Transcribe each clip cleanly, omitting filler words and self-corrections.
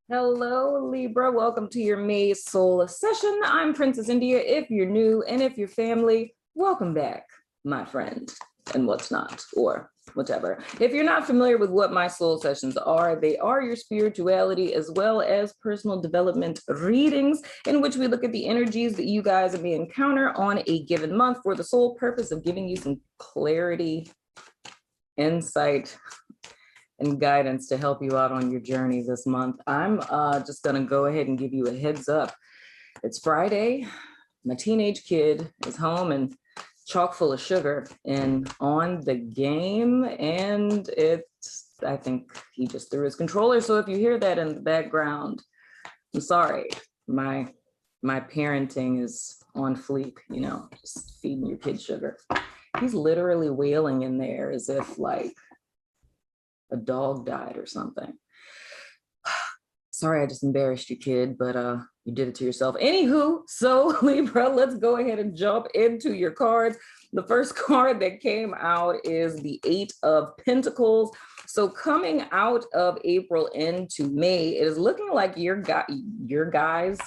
Hello, Libra. Welcome to your May Soul Session. I'm Princess India. If you're new and if you're family, welcome back, my friend, and what's not, or whatever. If you're not familiar with what my soul sessions are, they are your spirituality as well as personal development readings in which we look at the energies that you guys may encounter on a given month for the sole purpose of giving you some clarity, insight, and guidance to help you out on your journey this month. I'm just gonna go ahead and give you a heads up. It's Friday, my teenage kid is home and chock full of sugar and on the game, and I think he just threw his controller. So if you hear that in the background, I'm sorry. My parenting is on fleek, just feeding your kid sugar. He's literally wailing in there as if like a dog died or something. Sorry, I just embarrassed you, kid, but you did it to yourself. Anywho, so Libra, let's go ahead and jump into your cards. The first card that came out is the Eight of Pentacles. So coming out of April into May, it is looking like you guys'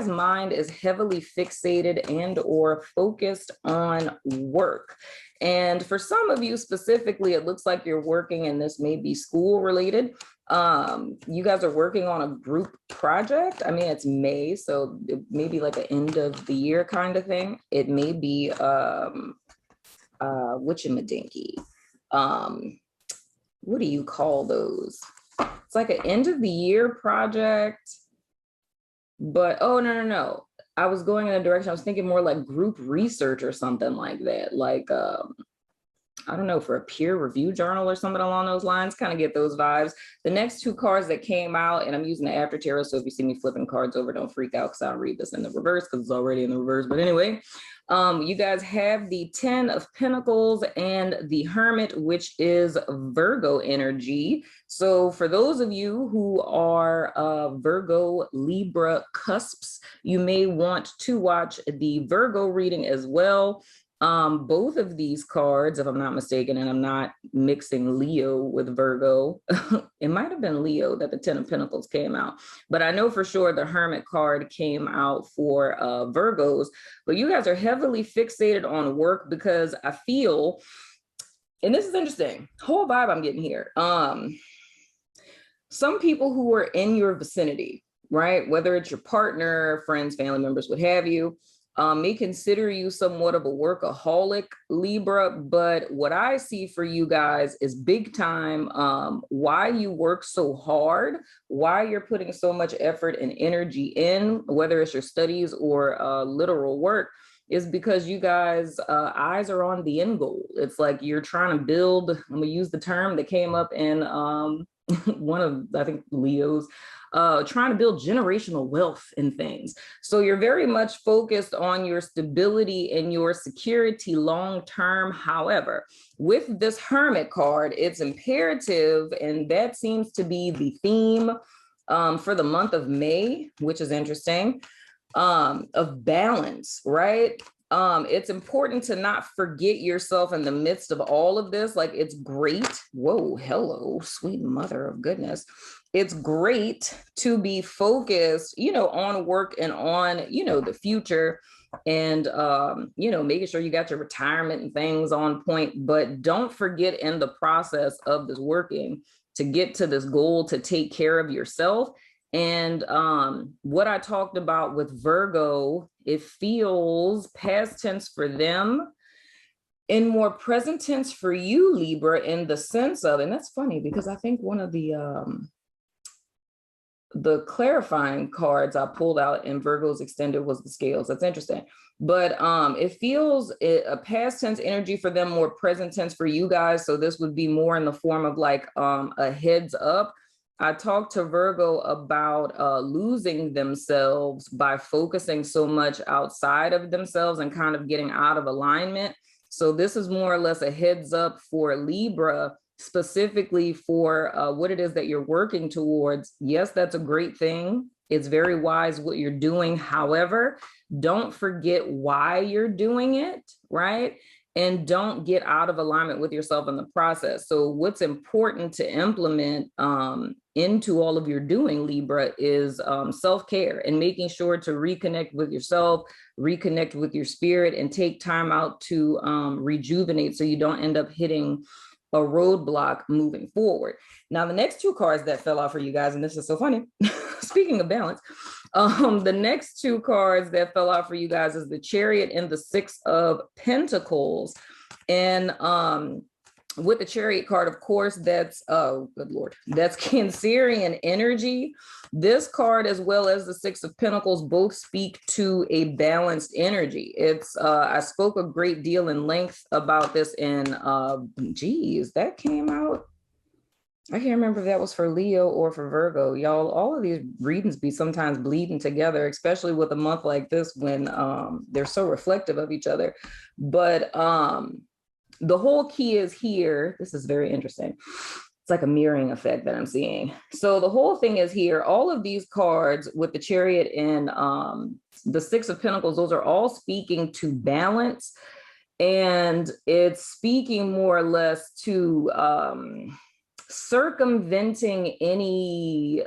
mind is heavily fixated and or focused on work. And for some of you specifically, it looks like you're working, and this may be school related. You guys are working on a group project. I mean, it's May, so it may be like an end of the year kind of thing. It may be whatchamadinky. What do you call those? It's like an end of the year project, but oh no. I was going in a direction, I was thinking more like group research or something like that. Like I don't know, for a peer review journal or something along those lines, kind of get those vibes. The next two cards that came out, and I'm using the after tarot, so if you see me flipping cards over, don't freak out because I'll read this in the reverse because it's already in the reverse. But anyway, you guys have the 10 of Pentacles and the Hermit, which is Virgo energy. So for those of you who are Virgo Libra cusps, you may want to watch the Virgo reading as well. Both of these cards, if I'm not mistaken, and I'm not mixing Leo with Virgo, it might have been Leo that the 10 of Pentacles came out, but I know for sure the Hermit card came out for Virgos. But you guys are heavily fixated on work because I feel, and this is interesting, whole vibe I'm getting here. Some people who are in your vicinity, right, whether it's your partner, friends, family members, what have you, may consider you somewhat of a workaholic, Libra, but what I see for you guys is big time why you work so hard, why you're putting so much effort and energy in, whether it's your studies or literal work, is because you guys' eyes are on the end goal. It's like you're trying to build, I'm gonna use the term that came up in one of, I think, Leo's, trying to build generational wealth and things. So you're very much focused on your stability and your security long term. However, with this Hermit card, it's imperative, and that seems to be the theme for the month of May, which is interesting, of balance, right? It's important to not forget yourself in the midst of all of this. Like, it's great. Whoa, hello, sweet mother of goodness. It's great to be focused, on work and on, the future, and, making sure you got your retirement and things on point. But don't forget in the process of this working to get to this goal to take care of yourself. And what I talked about with Virgo, it feels past tense for them and more present tense for you, Libra, in the sense of, and that's funny because I think one of the clarifying cards I pulled out in Virgo's extended was the scales. That's interesting. But it feels a past tense energy for them, more present tense for you guys. So this would be more in the form of like a heads up. I talked to Virgo about losing themselves by focusing so much outside of themselves and kind of getting out of alignment. So this is more or less a heads up for Libra, specifically for what it is that you're working towards. Yes, that's a great thing. It's very wise what you're doing. However, don't forget why you're doing it, right? and don't get out of alignment with yourself in the process. So what's important to implement into all of your doing, Libra, is self-care and making sure to reconnect with yourself, reconnect with your spirit, and take time out to rejuvenate so you don't end up hitting a roadblock moving forward. Now, the next two cards that fell out for you guys, and this is so funny, speaking of balance, the next two cards that fell out for you guys is the Chariot and the Six of Pentacles. And with the Chariot card, of course, that's, oh, good Lord, that's Cancerian energy. This card, as well as the Six of Pentacles, both speak to a balanced energy. It's, I spoke a great deal in length about this in, that came out. I can't remember if that was for Leo or for Virgo. Y'all, all of these readings be sometimes bleeding together, especially with a month like this when they're so reflective of each other. But the whole key is here. This is very interesting. It's like a mirroring effect that I'm seeing. So the whole thing is here. All of these cards with the Chariot and the Six of Pentacles, those are all speaking to balance. And it's speaking more or less to circumventing any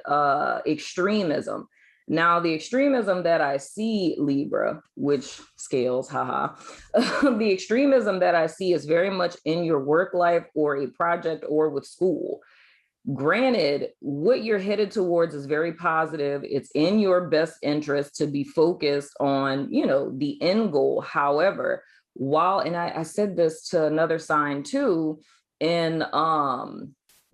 extremism. Now, the extremism that I see, Libra, which scales, haha, the extremism that I see is very much in your work life or a project or with school. Granted, what you're headed towards is very positive. It's in your best interest to be focused on, you know, the end goal. However, and I said this to another sign too, and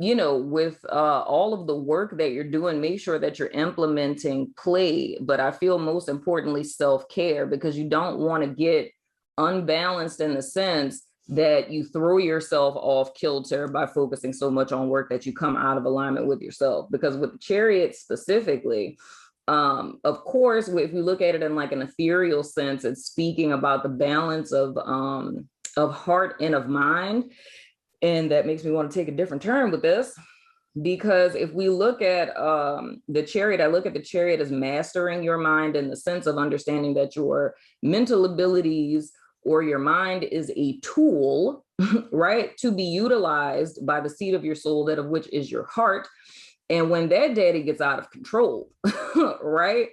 you know, with all of the work that you're doing, make sure that you're implementing play, but I feel most importantly, self-care, because you don't want to get unbalanced in the sense that you throw yourself off kilter by focusing so much on work that you come out of alignment with yourself. Because with the Chariot specifically, of course, if you look at it in like an ethereal sense, it's speaking about the balance of heart and of mind. And that makes me want to take a different turn with this, because if we look at the Chariot, I look at the Chariot as mastering your mind in the sense of understanding that your mental abilities or your mind is a tool, right, to be utilized by the seat of your soul, that of which is your heart. And when that daddy gets out of control, right,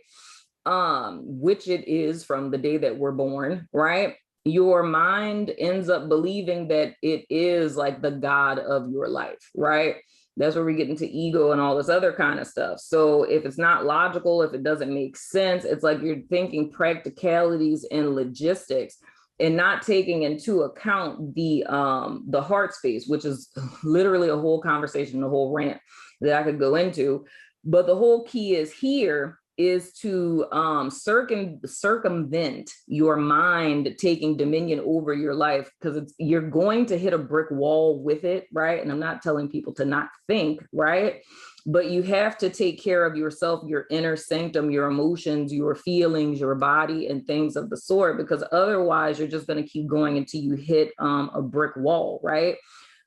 which it is from the day that we're born, right, your mind ends up believing that it is like the God of your life, right? That's where we get into ego and all this other kind of stuff. So if it's not logical, if it doesn't make sense, it's like you're thinking practicalities and logistics and not taking into account the heart space, which is literally a whole conversation, a whole rant that I could go into. But the whole key is here is to circumvent your mind taking dominion over your life, because you're going to hit a brick wall with it, right? And I'm not telling people to not think, right? But you have to take care of yourself, your inner sanctum, your emotions, your feelings, your body, and things of the sort, because otherwise you're just going to keep going until you hit a brick wall, right?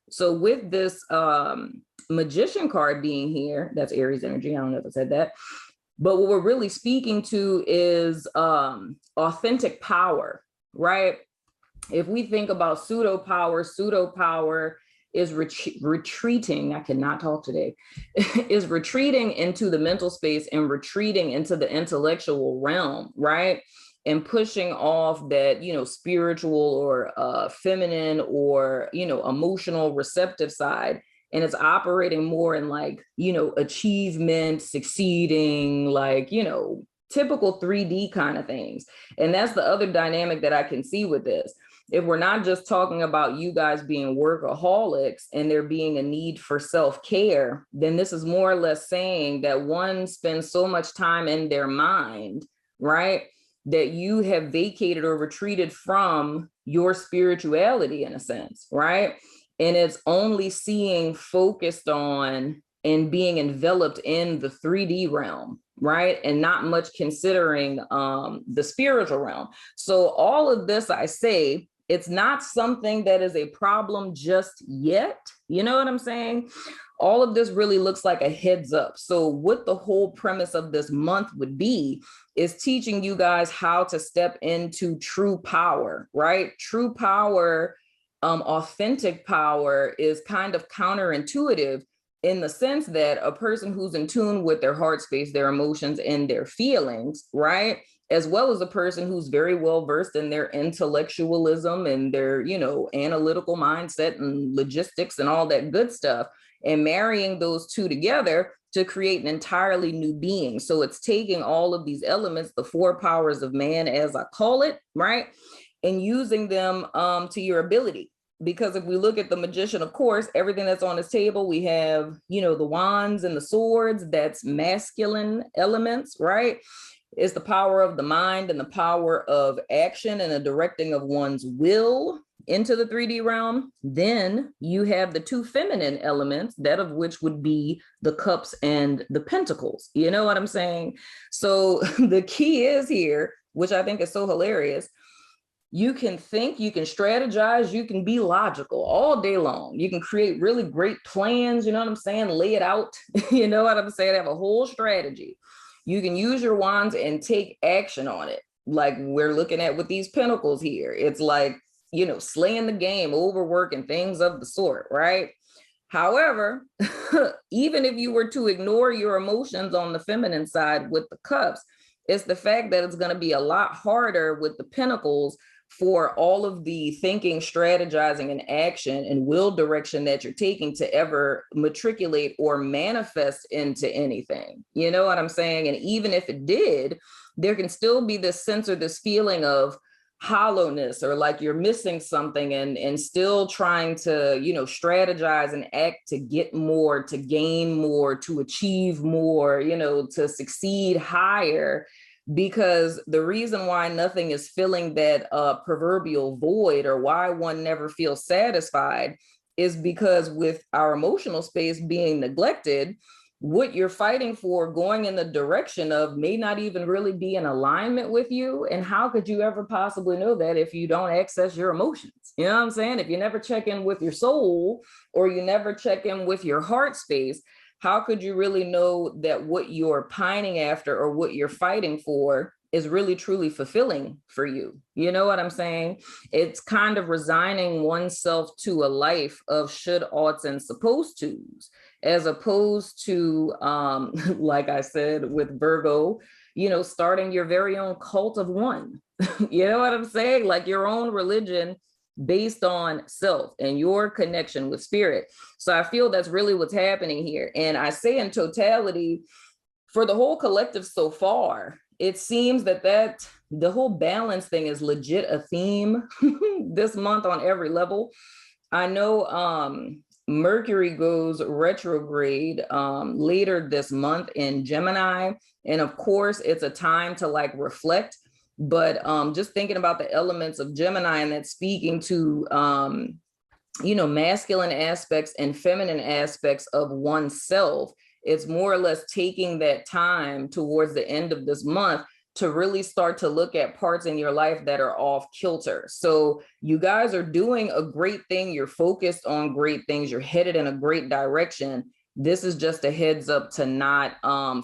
So with this Magician card being here, that's Aries energy. I don't know if I said that. But what we're really speaking to is authentic power, right? If we think about pseudo power is retreating, I cannot talk today, is retreating into the mental space and retreating into the intellectual realm, right? And pushing off that, you know, spiritual or feminine or, you know, emotional receptive side. And it's operating more in like, you know, achievement, succeeding, like, you know, typical 3D kind of things. And that's the other dynamic that I can see with this. If we're not just talking about you guys being workaholics and there being a need for self-care, then this is more or less saying that one spends so much time in their mind, right, that you have vacated or retreated from your spirituality in a sense, right? And it's only seeing focused on and being enveloped in the 3D realm, right? And not much considering the spiritual realm. So all of this, I say, it's not something that is a problem just yet. You know what I'm saying? All of this really looks like a heads up. So what the whole premise of this month would be is teaching you guys how to step into true power, right? True power authentic power is kind of counterintuitive in the sense that a person who's in tune with their heart space, their emotions, and their feelings, right? As well as a person who's very well versed in their intellectualism and their, analytical mindset and logistics and all that good stuff, and marrying those two together to create an entirely new being. So it's taking all of these elements, the four powers of man, as I call it, right? And using them to your ability. Because if we look at the magician, of course, everything that's on his table, we have, the wands and the swords, that's masculine elements, right? It's the power of the mind and the power of action and the directing of one's will into the 3D realm. Then you have the two feminine elements, that of which would be the cups and the pentacles. You know what I'm saying? So the key is here, which I think is so hilarious. You can think, you can strategize, you can be logical all day long. You can create really great plans, you know what I'm saying? Lay it out, you know what I'm saying? Have a whole strategy. You can use your wands and take action on it. Like we're looking at with these pentacles here. It's like, slaying the game, overworking, things of the sort, right? However, even if you were to ignore your emotions on the feminine side with the cups, it's the fact that it's going to be a lot harder with the pentacles for all of the thinking, strategizing, and action and will direction that you're taking to ever matriculate or manifest into anything. You know what I'm saying? And even if it did, there can still be this sense or this feeling of hollowness, or like you're missing something, and still trying to, strategize and act to get more, to gain more, to achieve more, to succeed higher. Because the reason why nothing is filling that proverbial void, or why one never feels satisfied, is because with our emotional space being neglected, what you're fighting for going in the direction of may not even really be in alignment with you. And how could you ever possibly know that if you don't access your emotions? You know what I'm saying? If you never check in with your soul, or you never check in with your heart space, how could you really know that what you're pining after or what you're fighting for is really truly fulfilling for you? You know what I'm saying? It's kind of resigning oneself to a life of should, oughts, and supposed tos, as opposed to, like I said, with Virgo, starting your very own cult of one. You know what I'm saying? Like your own religion based on self and your connection with spirit. So I feel that's really what's happening here. And I say in totality, for the whole collective so far, it seems that the whole balance thing is legit a theme this month on every level. I know Mercury goes retrograde later this month in Gemini. And of course, it's a time to like reflect. But just thinking about the elements of Gemini, and that's speaking to, masculine aspects and feminine aspects of oneself, it's more or less taking that time towards the end of this month to really start to look at parts in your life that are off kilter. So you guys are doing a great thing. You're focused on great things. You're headed in a great direction. This is just a heads up to not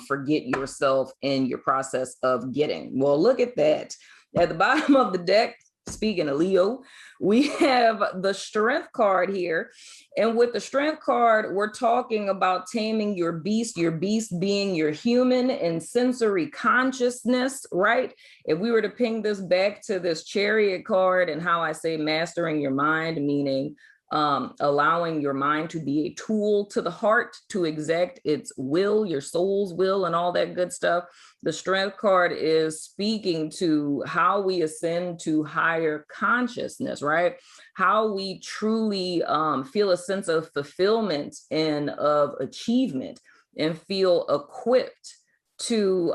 forget yourself in your process of getting. Well, look at that. At the bottom of the deck, speaking of Leo, we have the Strength card here. And with the Strength card, we're talking about taming your beast being your human and sensory consciousness, right? If we were to ping this back to this Chariot card and how I say mastering your mind, meaning allowing your mind to be a tool to the heart to exact its will, your soul's will, and all that good stuff. The Strength card is speaking to how we ascend to higher consciousness, right? How we truly feel a sense of fulfillment and of achievement, and feel equipped to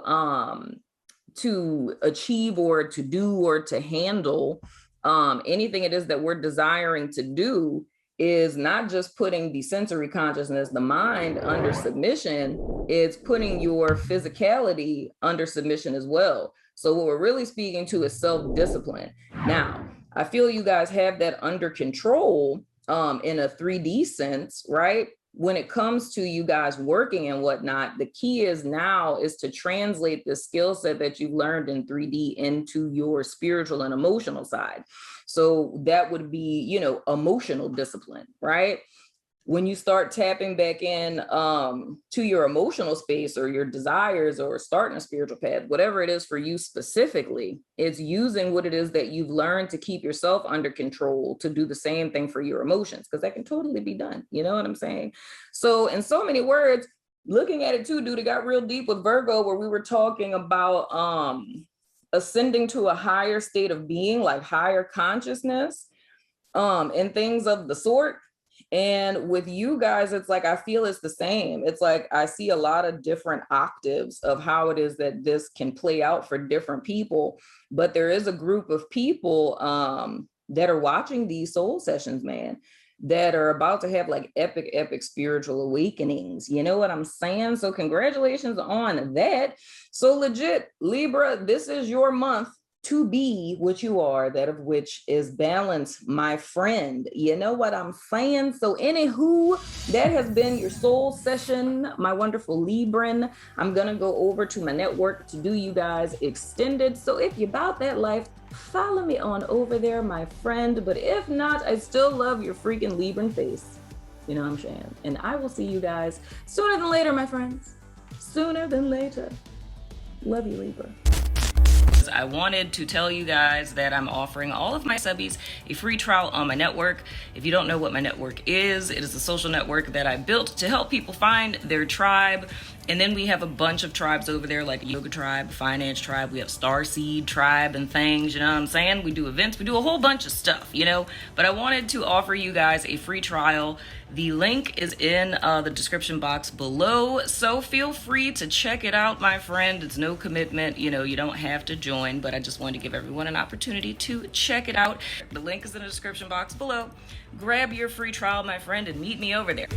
achieve or to do or to handle anything it is that we're desiring to do. Is not just putting the sensory consciousness, the mind, under submission, it's putting your physicality under submission as well. So what we're really speaking to is self-discipline. Now, I feel you guys have that under control in a 3D sense, right? when it comes to you guys working and whatnot, the key is now is to translate the skill set that you've learned in 3D into your spiritual and emotional side. So that would be, you know, emotional discipline, right? When you start tapping back in to your emotional space or your desires or starting a spiritual path, whatever it is for you specifically, it's using what it is that you've learned to keep yourself under control to do the same thing for your emotions, because that can totally be done. You know what I'm saying? So in so many words, looking at it too, dude, it got real deep with Virgo, where we were talking about ascending to a higher state of being, like higher consciousness, and things of the sort. And with you guys, it's like, I feel it's the same. It's like, I see a lot of different octaves of how it is that this can play out for different people. But there is a group of people that are watching these soul sessions, man, that are about to have like epic spiritual awakenings. You know what I'm saying? So congratulations on that. So legit, Libra, this is your month to be what you are, that of which is balance, my friend. You know what I'm saying? So anywho, that has been your soul session, my wonderful Libran. I'm gonna go over to my network to do you guys extended. So if you're about that life, follow me on over there, my friend. But if not, I still love your freaking Libran face. You know what I'm saying? And I will see you guys sooner than later, my friends. Sooner than later. Love you, Libra. I wanted to tell you guys that I'm offering all of my subbies a free trial on my network. If you don't know what my network is, it is a social network that I built to help people find their tribe. And then we have a bunch of tribes over there, like Yoga Tribe, Finance Tribe, we have Starseed Tribe and things, you know what I'm saying? We do events, we do a whole bunch of stuff, you know? But I wanted to offer you guys a free trial. The link is in the description box below, so feel free to check it out, my friend. It's no commitment, you know, you don't have to join, but I just wanted to give everyone an opportunity to check it out. The link is in the description box below. Grab your free trial, my friend, and meet me over there.